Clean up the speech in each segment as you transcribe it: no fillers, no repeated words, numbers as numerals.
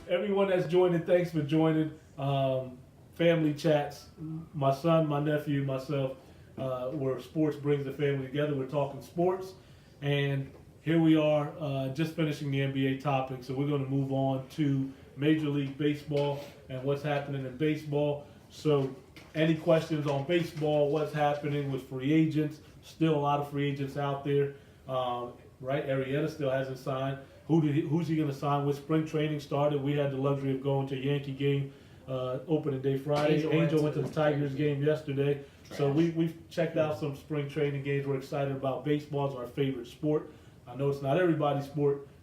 everyone that's joining, thanks for joining. Family chats. My son, my nephew, myself, where sports brings the family together. We're talking sports, and here we are, just finishing the NBA topic. So we're going to move on to Major League Baseball and what's happening in baseball. So, any questions on baseball? What's happening with free agents? Still a lot of free agents out there, right? Arrieta still hasn't signed. Who's he going to sign with? Spring training started. We had the luxury of going to a Yankee game opening day Friday. Angel went to the Tigers game yesterday. So we've checked out some spring training games. We're excited about baseball. It's our favorite sport. I know it's not everybody's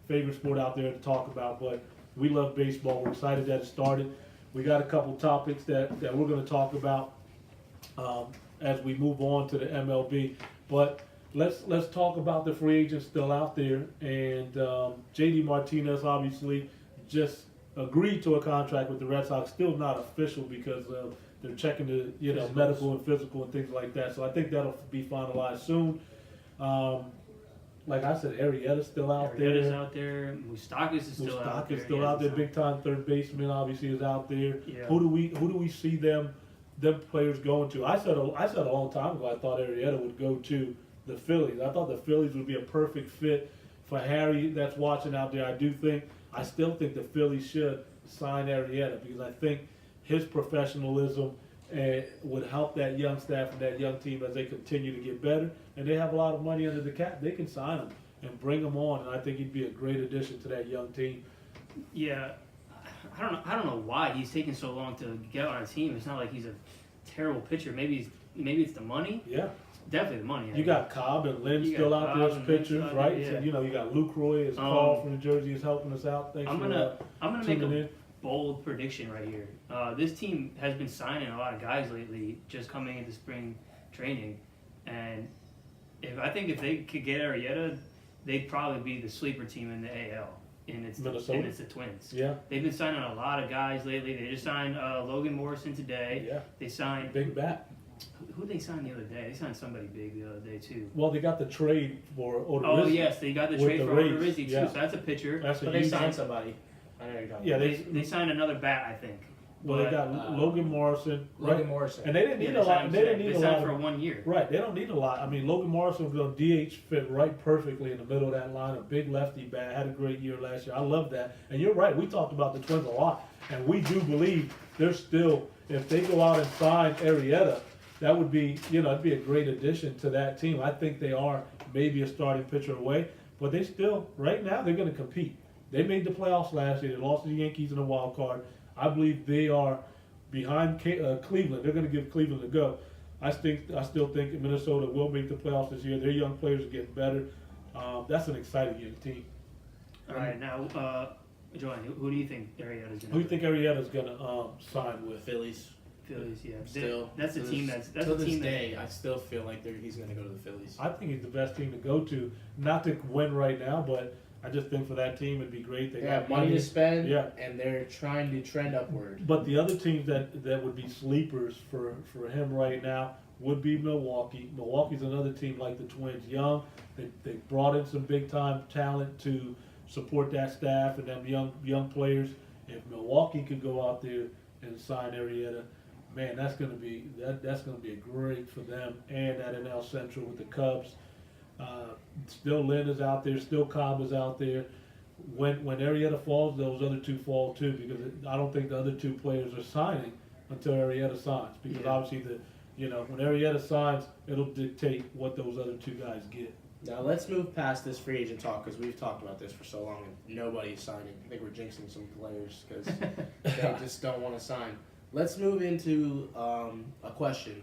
favorite sport out there to talk about, but we love baseball. We're excited that it started. We got a couple topics that we're going to talk about as we move on to the MLB. But let's talk about the free agents still out there. And JD Martinez obviously just agreed to a contract with the Red Sox. Still not official because they're checking the medical and physical and things like that. So I think that'll be finalized soon. Like I said, Arrieta's still out there. Arrieta's out there. Moustakas is still out there. Moustakas still out there. Big time third baseman obviously is out there. Yeah. Who do we see them players going to? I said a long time ago I thought Arrieta would go to the Phillies. I thought the Phillies would be a perfect fit for Harry that's watching out there. I still think the Phillies should sign Arrieta because I think his professionalism would help that young staff and that young team as they continue to get better. And they have a lot of money under the cap. They can sign him and bring him on, and I think he'd be a great addition to that young team. Yeah, I don't know why he's taking so long to get on a team. It's not like he's a terrible pitcher. Maybe it's the money. Yeah. Definitely the money. You got Cobb and Lynn still out there as pitchers, right? Yeah. So, you got Lucroy as Carl from New Jersey is helping us out. Thanks I'm for gonna make a bold prediction right here. This team has been signing a lot of guys lately, just coming into spring training, and I think if they could get Arrieta, they'd probably be the sleeper team in the AL. And it's the Twins. Yeah. They've been signing a lot of guys lately. They just signed Logan Morrison today. Yeah. They signed big bat. Who they signed the other day? They signed somebody big the other day too. Well, they got the trade for Odorizzi. Oh yes, they got the trade for Odorizzi too. Yeah. So that's a pitcher. But they signed somebody. I know you're talking. Yeah, they signed another bat, I think. Well, they got Logan Morrison. Right? Logan Morrison. And they didn't need a lot. They didn't need a lot for 1 year. Right. They don't need a lot. I mean, Logan Morrison was on DH, fit right perfectly in the middle of that line. A big lefty bat. Had a great year last year. I love that. And you're right. We talked about the Twins a lot, and we do believe they're still. If they go out and sign Arrieta, that would be, it'd be a great addition to that team. I think they are maybe a starting pitcher away, but they still, right now, they're going to compete. They made the playoffs last year. They lost to the Yankees in the wild card. I believe they are behind Cleveland. They're going to give Cleveland a go. I still think Minnesota will make the playoffs this year. Their young players are getting better. That's an exciting young team. All right, now, Joanne, who do you think Arrieta's going to? Who do you think Arrieta's going to sign with? Phillies. Phillies, yeah. Still, that's the team that's to this day. I still feel like he's going to go to the Phillies. I think he's the best team to go to. Not to win right now, but I just think for that team it'd be great. They got money to spend, and they're trying to trend upward. But the other teams that would be sleepers for him right now would be Milwaukee. Milwaukee's another team like the Twins, young. They brought in some big time talent to support that staff and them young players. If Milwaukee could go out there and sign Arrieta, man, that's gonna be a great for them and at NL Central with the Cubs. Still Lynn is out there. Still Cobb is out there. When Arrieta falls, those other two fall too, because I don't think the other two players are signing until Arrieta signs. Because obviously when Arrieta signs, it'll dictate what those other two guys get. Now let's move past this free agent talk because we've talked about this for so long and nobody's signing. I think we're jinxing some players because they just don't want to sign. Let's move into a question.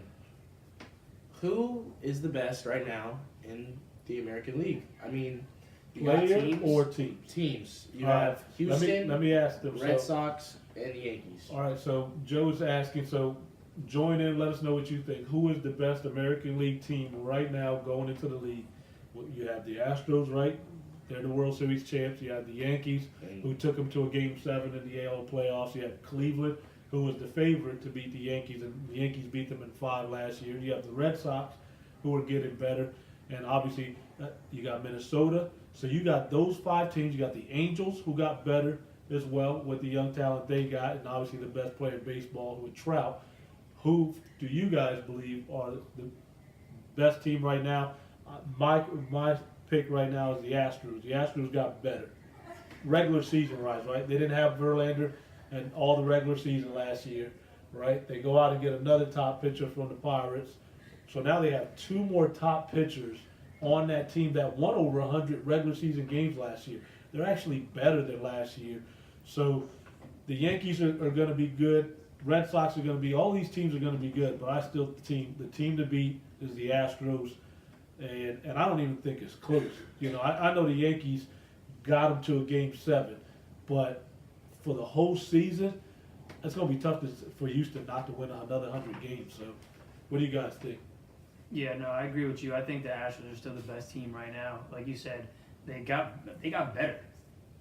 Who is the best right now in the American League? I mean, you got teams or teams? Teams. You have Houston, let me ask them. Red Sox, and the Yankees. All right, so Joe's asking, so join in, let us know what you think. Who is the best American League team right now going into the league? Well, you have the Astros, right? They're the World Series champs. You have the Yankees, who took them to a Game 7 in the AL playoffs. You have Cleveland, who was the favorite to beat the Yankees, and the Yankees beat them in 5 last year. You have the Red Sox, who are getting better, and obviously you got Minnesota. So you got those 5 teams. You got the Angels, who got better. as well with the young talent they got, and obviously the best player in baseball with Trout. Who do you guys believe are the best team right now? My pick right now is the Astros. The Astros got better, regular season wise, right? They didn't have Verlander and all the regular season last year, right? They go out and get another top pitcher from the Pirates. So now they have two more top pitchers on that team that won over 100 regular season games last year. They're actually better than last year. So the Yankees are going to be good. Red Sox are going to be, all these teams are going to be good, but I still, the team to beat is the Astros. And I don't even think it's close. You know, I know the Yankees got them to a game 7, but for the whole season, it's going to be tough for Houston not to win another 100 games. So what do you guys think? Yeah, no, I agree with you. I think the Astros are still the best team right now. Like you said, they got better,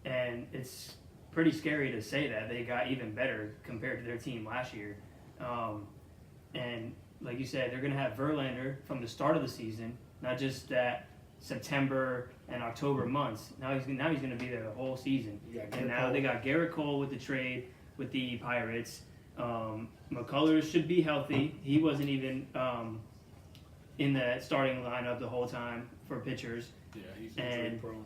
and it's pretty scary to say that they got even better compared to their team last year. And like you said, they're going to have Verlander from the start of the season, not just that September and October months. Now he's going to be there the whole season. Yeah, and now they got Garrett Cole with the trade with the Pirates. McCullers should be healthy. He wasn't even in the starting lineup the whole time for pitchers. Yeah, he's injury prone.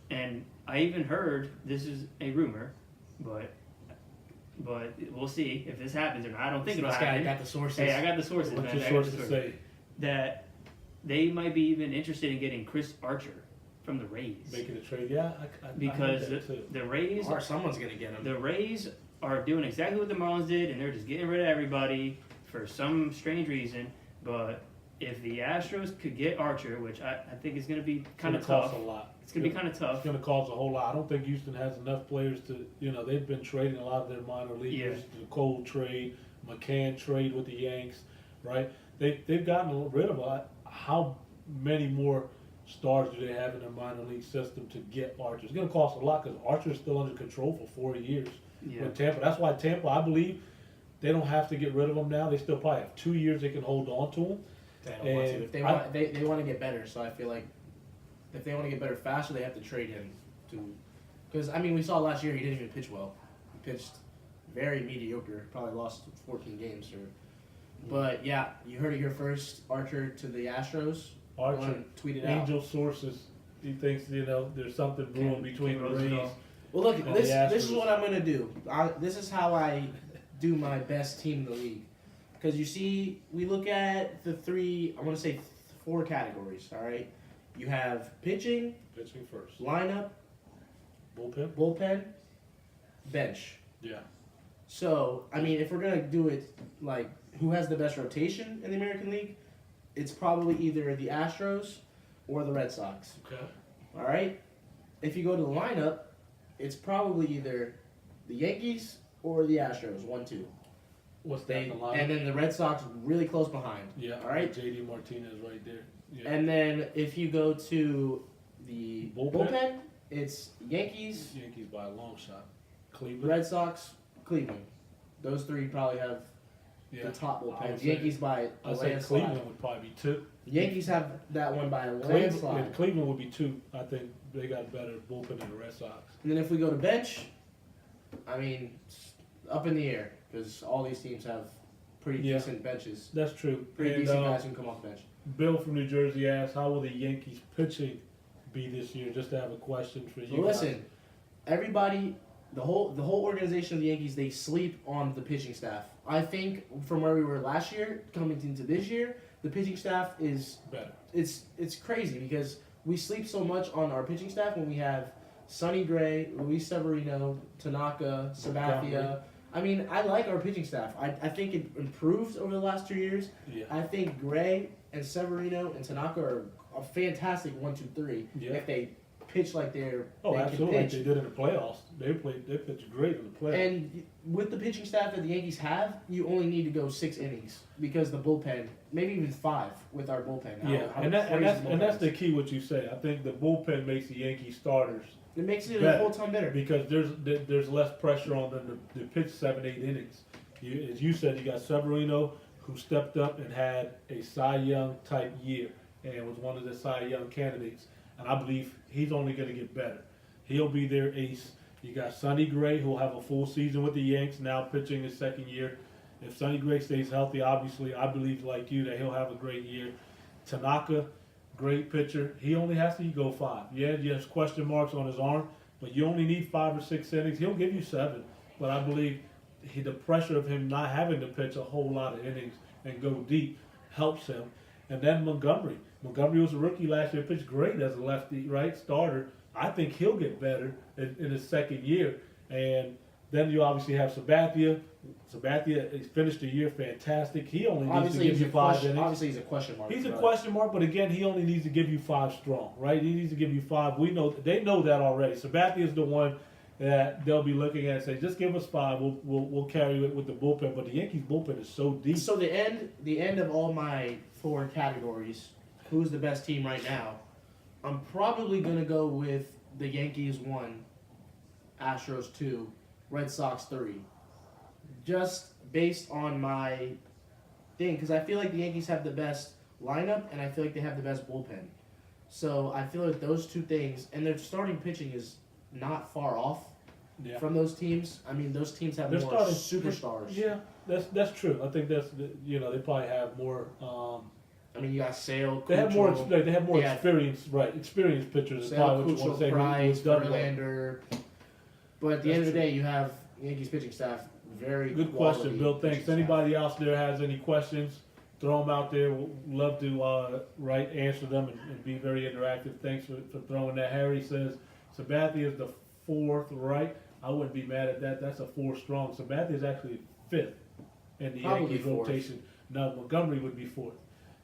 And I even heard, this is a rumor, but we'll see if this happens or not. I don't think it'll This guy happen. got the sources. Hey, I got the sources, What's man. your I got the sources sources. say? That they might be even interested in getting Chris Archer from the Rays. Making a trade? Yeah, I Because heard that too. the Rays, Or someone's going to get him. the Rays are doing exactly what the Marlins did, and they're just getting rid of everybody for some strange reason. But if the Astros could get Archer, which I think is going to be kind of It's gonna tough. cost a lot. It's going to be kind of tough. It's going to cost a whole lot. I don't think Houston has enough players to, you know, they've been trading a lot of their minor leaguers. Yeah. The Cole trade, McCann trade with the Yanks, right? They've gotten rid of how many more stars do they have in their minor league system to get Archer? It's going to cost a lot because Archer's still under control for 4 years Yeah. with Tampa. That's why Tampa, I believe, they don't have to get rid of him now. They still probably have 2 years they can hold on to him. They don't want to. And If they want to get better, so I feel like if they want to get better faster, they have to trade him to. Because I mean, we saw last year he didn't even pitch well. He pitched very mediocre. Probably lost 14 games. But yeah, you heard it here first. Archer to the Astros. Archer, tweeted out. Angel sources, he thinks, you know, there's something brewing between the Rays. Well, look, And this the is Astros. what I'm gonna do. This is how I do my best team in the league. Because you see, we look at the I want to say 4 categories. All right, you have pitching, Pitching first. lineup, Bullpen? bench. Yeah. So, I mean, if we're going to do it like who has the best rotation in the American League, it's probably either the Astros or the Red Sox. Okay. All right? If you go to the lineup, it's probably either the Yankees or the Astros, 1-2. What's that in the line? And then the Red Sox really close behind. Yeah. All right? JD Martinez right there. Yeah. And then if you go to the Bullpen? bullpen it's Yankees, Yankees by a long shot. Cleveland. Red Sox, Cleveland. Those 3 probably have Yeah. the top I would bullpen. say- Yankees by a I'd say landslide. Cleveland would probably be 2. Yankees have that one by a Cleveland, landslide. Cleveland would be 2. I think they got a better bullpen than the Red Sox. And then if we go to bench, I mean, it's up in the air because all these teams have pretty Yeah. decent benches. That's true. Pretty And, decent guys who can come off the bench. Bill from New Jersey asked, how will the Yankees pitching be this year? Just to have a question for you. So listen, everybody, the whole organization of the Yankees, they sleep on the pitching staff. I think from where we were last year coming into this year, the pitching staff is Better. it's crazy because we sleep so much on our pitching staff when we have Sonny Gray, Luis Severino, Tanaka, Sabathia. I mean, I like our pitching staff. I think it improved over the last 2 years. Yeah. I think Gray and Severino and Tanaka are a fantastic 1-2-3 Yeah. if they pitch like they Oh, can absolutely. pitch. They did in the playoffs. They pitched great in the playoffs. And with the pitching staff that the Yankees have, you only need to go 6 innings because the bullpen, maybe even 5 with our bullpen. Yeah, How and crazy that's the and that's bullpen the is. key. What you say, I think the bullpen makes the Yankee starters It makes it better. a whole ton better. because there's less pressure on them to pitch 7-8 innings. As you said, you got Severino who stepped up and had a Cy Young type year and was one of the Cy Young candidates. And I believe he's only going to get better. He'll be their ace. You got Sonny Gray, who'll have a full season with the Yanks, now pitching his second year. If Sonny Gray stays healthy, obviously, I believe like you that he'll have a great year. Tanaka, great pitcher. He only has to go 5. Yeah, there's question marks on his arm, but you only need 5 or 6 innings. He'll give you 7, but I believe the pressure of him not having to pitch a whole lot of innings and go deep helps him. And then Montgomery. Montgomery was a rookie last year, pitched great as a lefty, right, starter. I think he'll get better in his second year. And then you obviously have Sabathia. Sabathia finished the year fantastic. He only needs to give you 5 innings. Obviously, he's a question mark. He's a question mark, but again, he only needs to give you 5 strong, right? He needs to give you 5. We know they know that already. Sabathia is the one that they'll be looking at and say, just give us 5. We'll carry it with the bullpen. But the Yankees bullpen is so deep. So the end of all my 4 categories, who's the best team right now? I'm probably gonna go with the Yankees 1, Astros 2, Red Sox 3. Just based on my thing, because I feel like the Yankees have the best lineup and I feel like they have the best bullpen. So I feel like those 2 things, and their starting pitching is not far off from those teams. I mean, those teams have more superstars. Yeah, that's true. I think that's they probably have more. I mean, you got Sale. They have more. They have more Yeah. experience, right? Experienced pitchers. Sale, Probably what you want to say. Price, who's done well. Verlander. But at the end of the day, you have Yankees pitching staff. Very good quality question, Bill. Thanks. pitching Anybody else there has any questions? Throw them out there. We'll love to answer them and be very interactive. Thanks for throwing that. Harry says Sabathia is the 4th, right? I wouldn't be mad at that. That's a 4 strong. Sabathia is actually 5th in the Probably Yankees 4th. rotation. No, Montgomery would be 4th.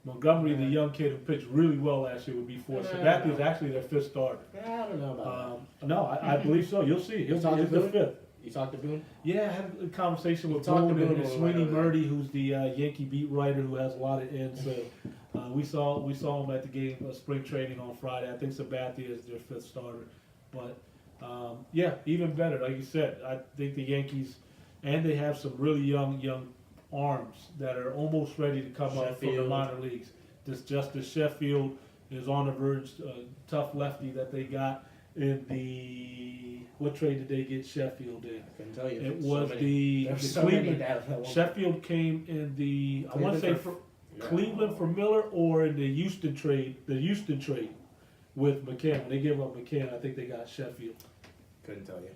Montgomery, the young kid who pitched really well last year, would be 4th. Sabathia is actually their 5th starter. I don't know about No, I believe so. You'll see. He's talking the to 5th. that. You talked to Boone? Yeah, I had a conversation with talked to Boone Boone and when we Sweeney went over there. Murdy, who's the Yankee beat writer who has a lot of ins. So we saw him at the game spring training on Friday. I think Sabathia is their 5th starter, but yeah, even better. Like you said, I think the Yankees, and they have some really young arms that are almost ready to come up from the Sheffield. minor leagues. This Justice Sheffield is on the verge. Tough lefty that they got in what trade did they get Sheffield in? I couldn't tell you. It So was many. the There's so many Cleveland. that one. Sheffield came in the I want to say Cleveland for Cleveland for Miller, or in the Houston trade with McCann. When they gave up McCann, I think they got Sheffield. Couldn't tell you.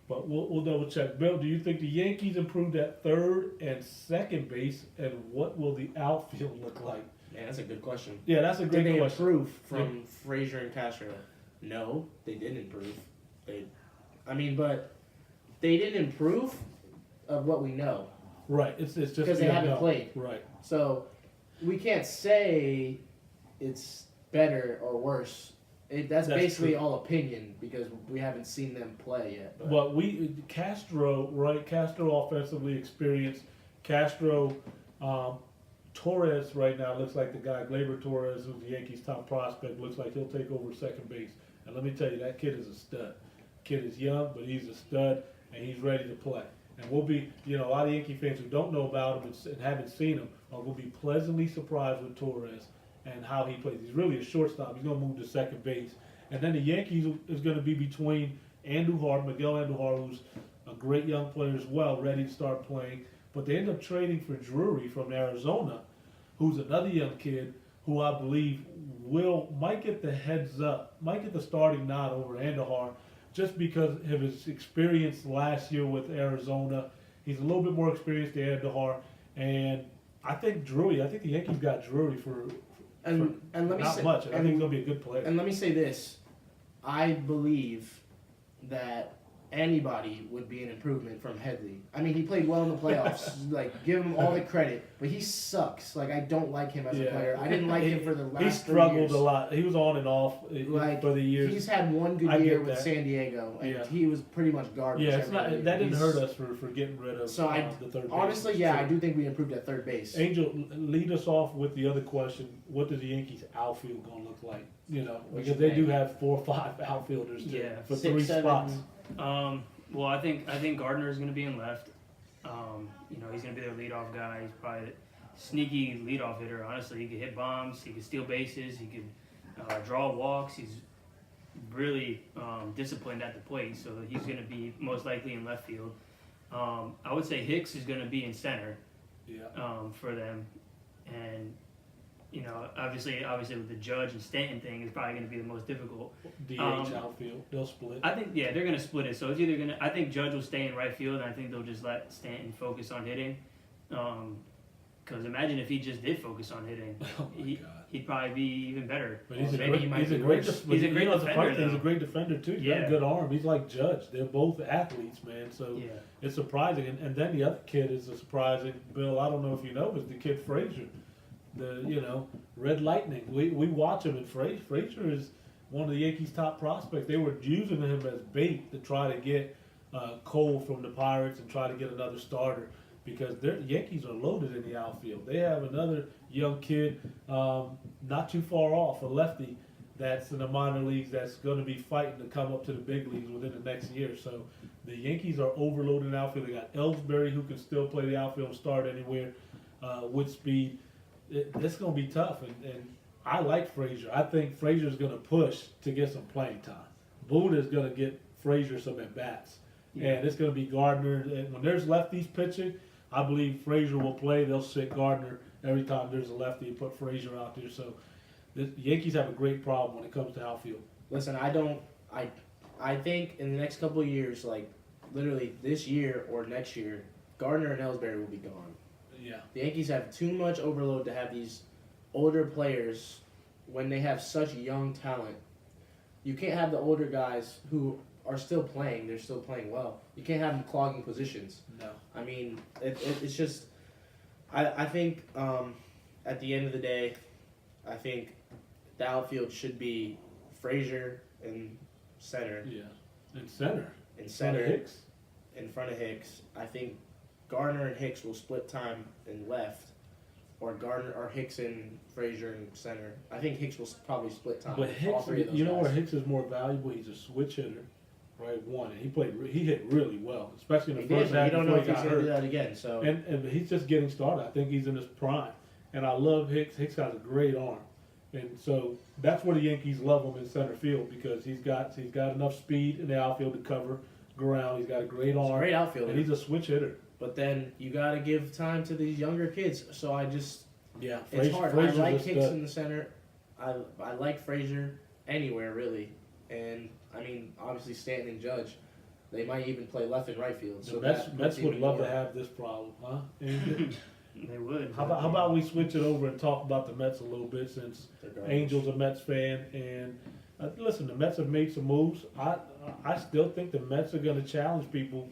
But we'll double check. Bill, do you think the Yankees improved at 3rd and 2nd base, and what will the outfield look like? Man, that's a good question. Yeah, that's a Did great they question. improve from Frazier and Castro? No, they didn't improve. But they didn't improve of what we know. Right, it's just Because they haven't played. Right. So we can't say it's better or worse. That's basically true. all opinion because we haven't seen them play yet. But Castro offensively experienced. Castro, Torres right now looks like the guy. Gleyber Torres, who's the Yankees' top prospect, looks like he'll take over second base. And let me tell you, that kid is a stud. Kid is young, but he's a stud, and he's ready to play. And we'll be, a lot of Yankee fans who don't know about him and haven't seen him are going to be pleasantly surprised with Torres and how he plays. He's really a shortstop. He's going to move to second base. And then the Yankees is going to be between Miguel Andujar, who's a great young player as well, ready to start playing. But they end up trading for Drury from Arizona, who's another young kid who I believe might get the heads up, might get the starting nod over Andujar, just because of his experience last year with Arizona. He's a little bit more experienced than Andujar, and I think the Yankees got Drury for and let me not say, much, and I think he's going to be a good player. And let me say this. I believe that anybody would be an improvement from Headley. I mean, he played well in the playoffs. Give him all the credit, but he sucks. I don't like him as a player. I didn't like him for the last 3 years. He struggled a lot. He was on and off for the years. He's had one good year with San Diego, and he was pretty much garbage. Yeah, that didn't hurt us for getting rid of the third base. Honestly, I do think we improved at third base. Angel, lead us off with the other question. What does the Yankees outfield going to look like? Because they do have 4 or 5 outfielders for 6, 3 7. spots. Well, I think Gardner is going to be in left. He's going to be their leadoff guy. He's probably a sneaky leadoff hitter. Honestly, he could hit bombs. He could steal bases. He could draw walks. He's really disciplined at the plate, so he's going to be most likely in left field. I would say Hicks is going to be in center for them, and obviously with the Judge and Stanton thing is probably going to be the most difficult. DH outfield, they'll split. I think they're going to split it. So it's either going to. I think Judge will stay in right field, and I think they'll just let Stanton focus on hitting. Because imagine if he just did focus on hitting, he'd probably be even better. But he's a Maybe great defender. He's a great defender too. He's got a good arm. He's like Judge. They're both athletes, man. So it's surprising. And then the other kid is a surprising. Bill, I don't know if you know, is the kid Frazier, the Red Lightning. We watch him, and Frazier is one of the Yankees' top prospects. They were using him as bait to try to get Cole from the Pirates and try to get another starter, because the Yankees are loaded in the outfield. They have another young kid not too far off, a lefty, that's in the minor leagues that's going to be fighting to come up to the big leagues within the next year. So the Yankees are overloaded in the outfield. They got Ellsbury, who can still play the outfield and start anywhere with speed. It's going to be tough, and I like Frazier. I think Frazier's going to push to get some playing time. Boone is going to get Frazier some at-bats. And it's going to be Gardner. And when there's lefties pitching, I believe Frazier will play. They'll sit Gardner every time there's a lefty and put Frazier out there. So the Yankees have a great problem when it comes to outfield. Listen, I think in the next couple of years, like literally this year or next year, Gardner and Ellsbury will be gone. Yeah. The Yankees have too much overload to have these older players when they have such young talent. You can't have the older guys who are still playing. They're still playing well. You can't have them clogging positions. No. I mean, it's just. I think at the end of the day, I think the outfield should be Frazier in center. Yeah. In center. In center. Hicks. In front of Hicks. I think Gardner and Hicks will split time in left, or Gardner or Hicks and Frazier in center. I think Hicks will probably split time. But Hicks, all three of those know guys. where Hicks is more valuable? He's a switch hitter. Right, one, and he hit really well, especially in the first half. You don't know if he he's got going to hurt. do that again. So And he's just getting started. I think he's in his prime, and I love Hicks. Hicks has a great arm, and so that's where the Yankees love him in center field, because he's got enough speed in the outfield to cover ground. He's got a great he's arm, a great outfielder. and he's a switch hitter. But then you got to give time to these younger kids. So it's hard. Frazier's I like a Hicks stud. in the center. I like Frazier anywhere really, and I mean obviously Stanton and Judge. They might even play left and right field. So The Mets would love to have this problem, huh? They would. How about we switch it over and talk about the Mets a little bit, since Angel's a Mets fan, and listen, the Mets have made some moves. I still think the Mets are going to challenge people,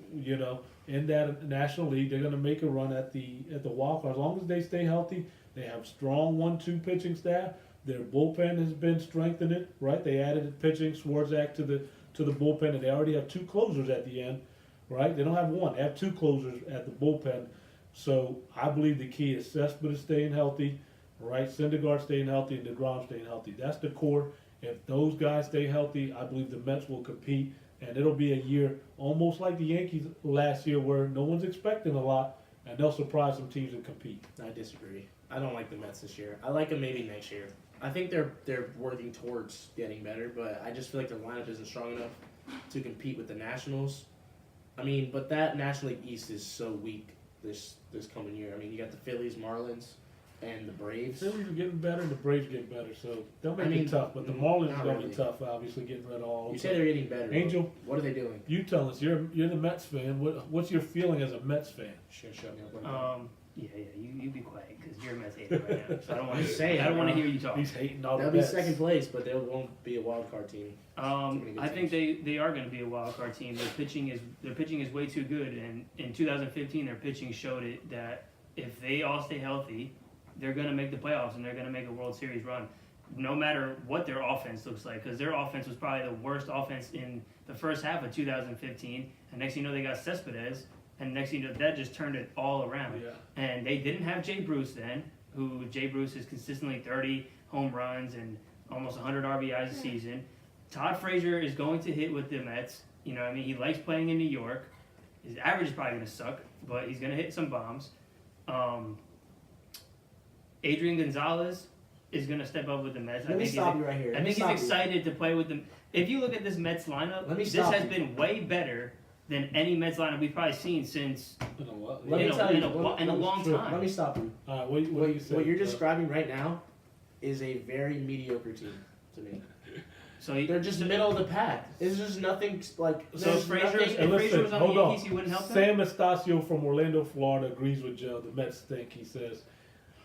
in that National League. They're going to make a run at the wild card as long as they stay healthy. They have strong 1-2 pitching staff. Their bullpen has been strengthened, right? They added pitching, Swarzak to the bullpen, and they already have 2 closers at the end, right? They don't have one; they have 2 closers at the bullpen. So I believe the key is Cespedes staying healthy, right? Syndergaard staying healthy, and DeGrom staying healthy. That's the core. If those guys stay healthy, I believe the Mets will compete, and it'll be a year almost like the Yankees last year, where no one's expecting a lot, and they'll surprise some teams and compete. I disagree. I don't like the Mets this year. I like them maybe next year. I think they're working towards getting better, but I just feel like their lineup isn't strong enough to compete with the Nationals. I mean, but that National League East is so weak this coming year. I mean, you got the Phillies, Marlins, and the Braves. The Phillies are getting better, and the Braves get better, so they'll make I mean, it tough. But the Marlins are not going to really. be tough, obviously, getting rid of all. You say they're getting better. Angel, what are they doing? you tell us. You're the Mets fan. What's your feeling as a Mets fan? Shut me up. Yeah. You be quiet, because you're a Mets hater right now. So I don't want I'm to saying, I don't want to hear you talk. He's hating all They'll the be Mets. second place, but they won't be a wild card team. I think they are going to be a wild card team. Their pitching is way too good, and in 2015 their pitching showed it that if they all stay healthy, they're going to make the playoffs and they're going to make a World Series run, no matter what their offense looks like. Because their offense was probably the worst offense in the first half of 2015, and next thing you know they got Cespedes, and next thing you know that just turned it all around. Yeah. And they didn't have Jay Bruce then, who Jay Bruce is consistently 30 home runs and almost 100 RBIs a season. Todd Frazier is going to hit with the Mets. He likes playing in New York. His average is probably going to suck, but he's going to hit some bombs. Adrian Gonzalez, is going to step up with the Mets. Let me stop you right here. I think he's excited to play with them. If you look at this Mets lineup, this has been way better than any Mets lineup we've probably seen since In a what? Let me tell you, in a long time. Let me stop you. What do you say? What you're describing right now is a very mediocre team to me. So They're just middle of the pack. It's just nothing like. So if Frazier And was listen, on the hold on. Yankees, he wouldn't help them. Sam Estacio from Orlando, Florida, agrees with Joe. The Mets stink, he says,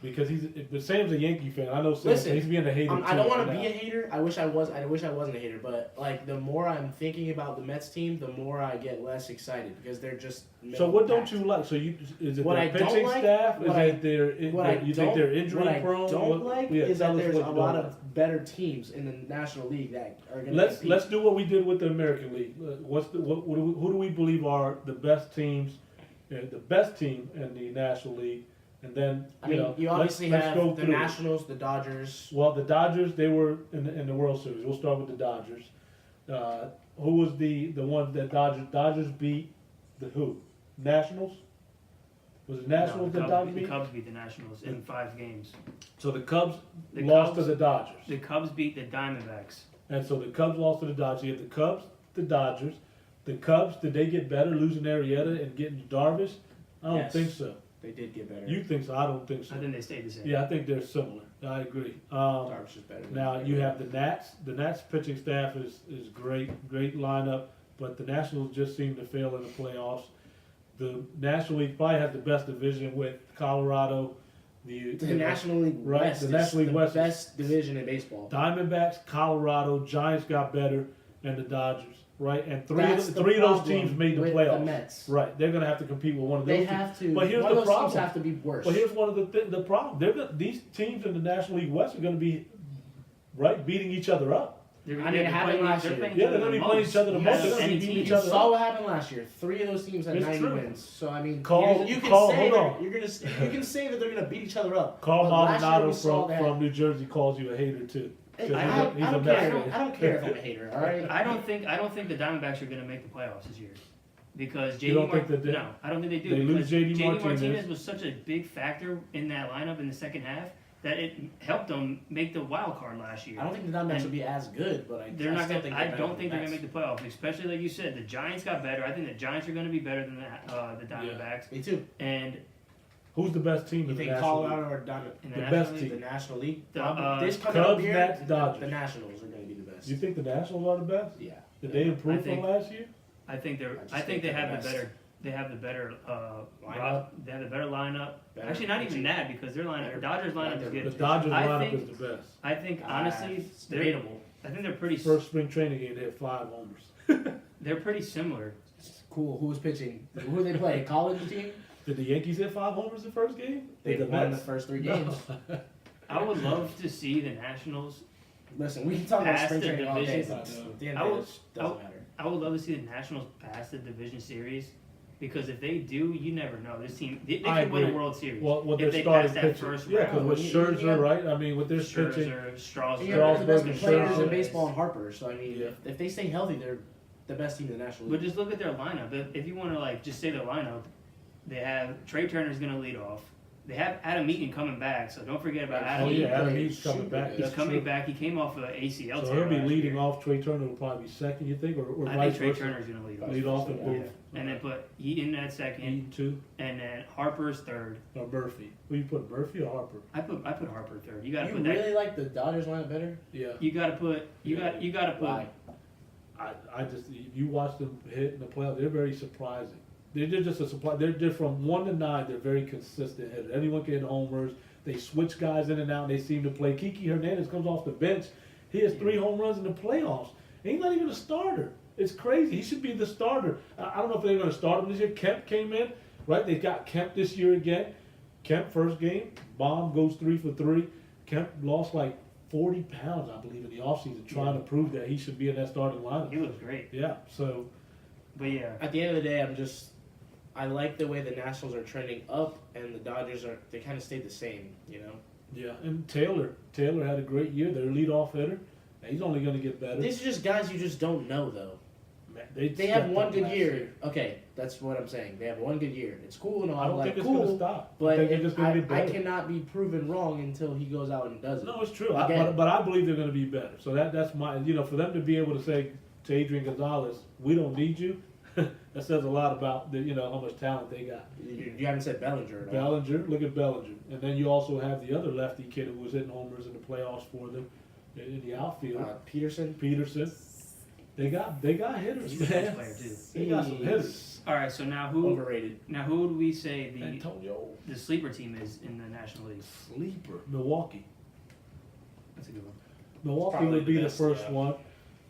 because but Sam's a Yankee fan. I know Sam. Listen, He's being a hater. I don't want to right be now. a hater. I wish I wasn't a hater. But like, the more I'm thinking about the Mets team, the more I get less excited because they're just. So what don't you like? So is it What their I don't pitching like- staff? Is what I- it their? You think they're injury What I prone? don't like Yeah, is tell that us there's what a you lot don't of better teams in the National League that are going to like. Let's do what we did with the American League. Who do we believe are the best teams? The best team in the National League, and then you obviously let's have go the through it. Nationals, the Dodgers. Well, the Dodgers, they were in the World Series. We'll start with the Dodgers. Who was the one that Dodgers beat? The who? Nationals? Was it Nationals that Dodgers the beat? Cubs beat the Nationals in 5 games. So the Cubs The lost Cubs- to the Dodgers. The Cubs beat the Diamondbacks. And so the Cubs lost to the Dodgers. You have the Cubs, the Dodgers. The Cubs, did they get better losing Arrieta and getting Darvish? I don't Yes. think so. They did get better. You think so? I don't think so. I think they stayed the same. Yeah, I think they're similar. I agree. Darvish is better. Now you have the Nats. The Nats pitching staff is great lineup, but the Nationals just seem to fail in the playoffs. The National League probably has the best division with Colorado. The National League Right, West the is National League the West is- best division in baseball. Diamondbacks, Colorado, Giants got better, and the Dodgers. Right, and three That's of the those problem teams made the with playoffs. The Mets. Right, they're going to have to compete with one of those. They teams. have to. But here's one the of those problem. teams have to be worse. But here's one of the problem. These teams in the National League West are going to be beating each other up. They're I gonna mean, be it happened playing- last they're year. playing Yeah, each they're other gonna be the playing most each other the out most. of They're gonna any be beating team. each You other saw what happened last year. 3 of those teams had It's 90 true. wins. So I mean, Call- you can call- say hold that on. you can say that they're gonna beat each other up. Carl But last year Maldonado we saw from, that- from New Jersey calls you a hater too. Hey, 'Cause I don't he's a care. Mets I don't care if I'm a hater. All right. I don't think the Diamondbacks are going to make the playoffs this year because You don't think that they- no, I don't think they do. they lose because JD Martinez. was such a big factor in that lineup in the second half that it helped them make the wild card last year. I don't think the Diamondbacks will be as good, but They're not still going. think I they're don't think they're better going to make the playoffs, especially like you said. The Giants got better. I think the Giants are going to be better than the Diamondbacks. Me too. And Who's the best team You in the think National League? Colorado or Diamond? in The the, best National team. League, The National League. The, This coming Cubs, up year, Nats, Dodgers. the Nationals are going to be the best. You think the Nationals are the best? Yeah. Did they improve I think- from last year? I think they're. I just I think think they they're have the the best. better. They have the better Lineup? They have the better lineup. Better Actually, not even pitching. that because their lineup, Better- Dodgers lineup is better good. The Dodgers I lineup think- is the best. I think honestly, It's they're. debatable. I think they're pretty. First spring training game, they had 5 homers. They're pretty similar. Cool. Who was pitching? Who they play? College team? Did the Yankees hit 5 homers the first game? They Did the won the Mets? first 3 No. games. I would love to see the Nationals. Listen, we can talk about Past spring the training all day, divisions. but at the end I of would- it, it doesn't matter. I would love to see the Nationals pass the division series because if they do, you never know. This team they I could win a agree. World Series. Well, with If their they starting pass that pitching. first Yeah, because round. with You got- Scherzer, right? I mean, with their pitching. Scherzer, Strasburg. You have the best Strasburg, players in Scherzer. baseball and Harper, so I mean, Yeah. if they stay healthy, they're the best team in the National But League. just look at their lineup. If you want to like just say their lineup, they have Trey Turner's going to lead off. They have Adam Eaton coming back, so don't forget about Oh, Adam Oh Eaton. yeah, Adam played Eaton's coming super back. good. He's That's coming true. back. He came off of ACL. So tear he'll be last leading year. off. Trey Turner will probably be second. You think, or I vice think Trey versa? Turner's going to lead off. Lead off and Yeah. both. And then put Eaton at second, Eaton 2 and then Harper's third. or Murphy. Who you put, Murphy or Harper? I put Harper third. You got to You put that. really like the Dodgers lineup better? Yeah. You got to put. You got to put. Why? I just if you watch them hit in the playoffs, they're very surprising. They're just a supply. They're from 1 to 9. They're very consistent hitters. Anyone can hit homers. They switch guys in and out. And they seem to play. Kiki Hernandez comes off the bench. He has 3 home runs in the playoffs. And he's not even a starter. It's crazy. He should be the starter. I don't know if they're going to start him this year. Kemp came in, right? They got Kemp this year again. Kemp first game, bomb goes 3 for 3. Kemp lost like 40 pounds, I believe, in the offseason trying to prove that he should be in that starting lineup. He looks great. Yeah, so But yeah, At the end of the day, I like the way the Nationals are trending up, and the Dodgers they kind of stayed the same, you know. yeah, and Taylor had a great year. Their leadoff hitter. He's only going to get better. These are just guys you just don't know, though. They have one good year. Okay, that's what I'm saying. They have one good year. It's cool and all. I don't think it's going to stop. But I think they're just going to get I better. cannot be proven wrong until he goes out and does it. No, it's true. Again. But I believe they're going to be better. So that's my, for them to be able to say to Adrian Gonzalez, we don't need you, that says a lot about how much talent they got. You haven't said Bellinger at all. Bellinger, look at Bellinger. And then you also have the other lefty kid who was hitting homers in the playoffs for them in the outfield. Peterson. They got hitters, He's a man. bench player too. They got some hitters. All right, so now who Overrated. would we say Antonio. the sleeper team is in the National League? Sleeper. Milwaukee. That's a good one. Milwaukee Probably would be the the best, first yeah. one.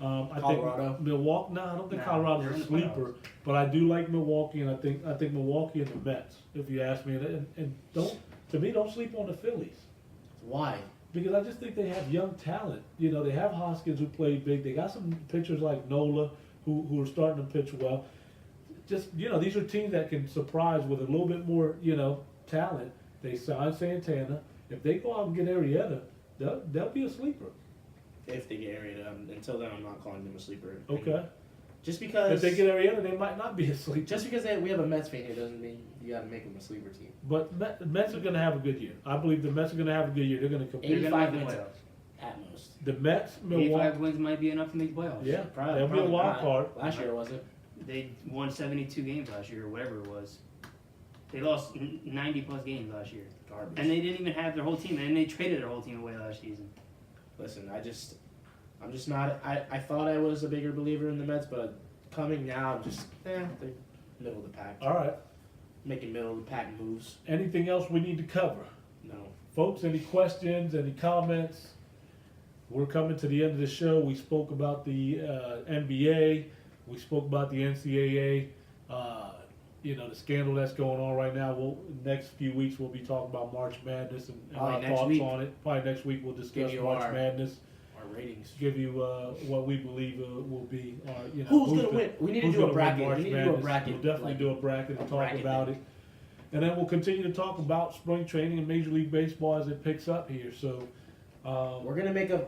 I Colorado? think Milwaukee. No, I don't think No, Colorado's they're a in the sleeper, playoffs. but I do like Milwaukee, and I think Milwaukee and the Mets. If you ask me, and don't sleep on the Phillies Why? because I just think they have young talent. They have Hoskins who played big. They got some pitchers like Nola who are starting to pitch well. Just these are teams that can surprise with a little bit more talent. They signed Santana. If they go out and get Arrieta, they'll be a sleeper. If they get Arrieta, until then, I'm not calling them a sleeper. Okay. Just because. If they get Arrieta, they might not be a sleeper. Just because we have a Mets fan here doesn't mean you got to make them a sleeper team. But Mets are going to have a good year. I believe the Mets are going to have a good year. They're going to compete. They're gonna 85 make the wins playoffs. at most. The Mets, 85 Milwaukee. wins might be enough to make the playoffs. Yeah, Probably, they'll be a wild not. card. Last year it wasn't. They won 72 games last year, or whatever it was. They lost 90 plus games last year, Garbage. and they didn't even have their whole team, and they traded their whole team away last season. Listen, I'm just not. I thought I was a bigger believer in the Mets, but coming now, I'm just they're middle of the pack, All right. making middle of the pack moves. Anything else we need to cover? No. Folks, any questions, any comments? We're coming to the end of the show. We spoke about the NBA. We spoke about the NCAA. The scandal that's going on right now. Next few weeks we'll be talking about March Madness and Probably our next thoughts week. on it. Probably next week we'll discuss Give you March our- Madness. Our ratings. Give you what we believe will be our, Who's gonna win? We need to who's do a gonna win bracket. March We need to do a Madness. bracket, We'll definitely like, do a bracket and talk bracket about thing. it. And then we'll continue to talk about spring training and Major League Baseball as it picks up here. So, We're gonna make an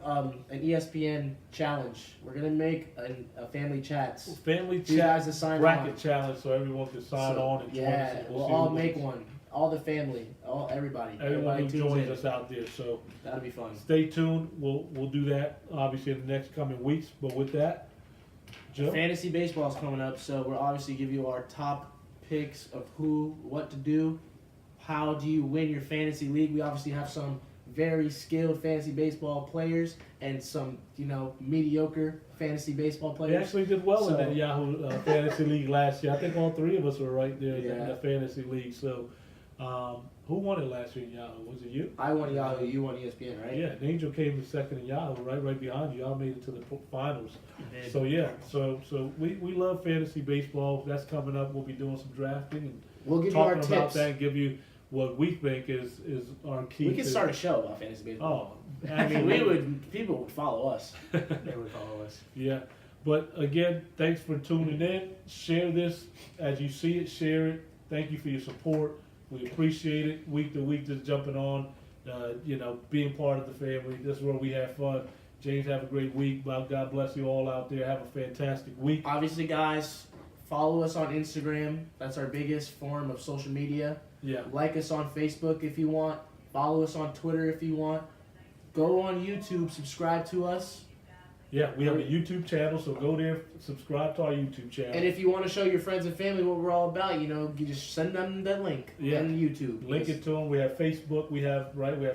ESPN challenge. We're gonna make a family chats. family For you guys chat to sign bracket on. challenge so everyone can sign So, on and join us. yeah, And we'll see all who make wins. one. All the family, everybody. Everyone who tunes joins in. us out there. So That'll be fun. stay tuned. We'll do that obviously in the next coming weeks. But with that, Joe. Fantasy baseball is coming up, so we'll obviously give you our top picks of what to do, how do you win your fantasy league. We obviously have some very skilled fantasy baseball players and some, mediocre fantasy baseball We players. actually did well in So- that Yahoo Fantasy League last year. I think all three of us were right there in Yeah. the Fantasy League. So, who won it last year in Yahoo? Was it you? I won Yahoo, you won ESPN, right? Yeah, and Angel came in second in Yahoo, right behind you. Y'all made it to the finals. They- So yeah, so we love fantasy baseball. That's coming up. We'll be doing some drafting and We'll give you our talking about tips. that and give you what we think is our key. We could to- start a show about fantasy baseball. Oh, I mean, people would follow us. They would follow us. Yeah, but again, thanks for tuning in. Share this as you see it. Share it. Thank you for your support. We appreciate it. Week to week, just jumping on. Being part of the family. This is where we have fun. James, have a great week. Well, God bless you all out there. Have a fantastic week. Obviously, guys, follow us on Instagram. That's our biggest form of social media. Yeah. Like us on Facebook if you want. Follow us on Twitter if you want. Go on YouTube, subscribe to us. Yeah, we have a YouTube channel, so go there, subscribe to our YouTube channel. And if you want to show your friends and family what we're all about, you just send them that link Yeah. on YouTube. Link it to them. We have Facebook. We have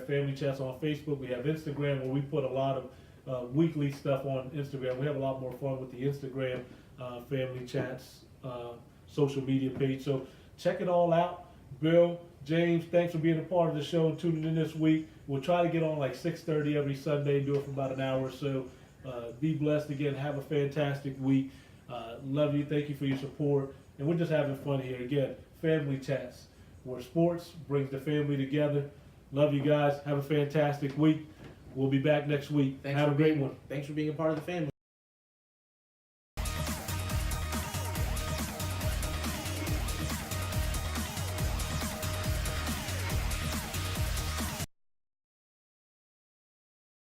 family chats on Facebook. We have Instagram where we put a lot of weekly stuff on Instagram. We have a lot more fun with the Instagram family chats social media page. So check it all out. Bill, James, thanks for being a part of the show and tuning in this week. We'll try to get on like 6:30 every Sunday and do it for about an hour or so. Be blessed again. Have a fantastic week. Love you. Thank you for your support. And we're just having fun here. Again, family chats where sports brings the family together. Love you guys. Have a fantastic week. We'll be back next week. Have a great one. Thanks for being a part of the family.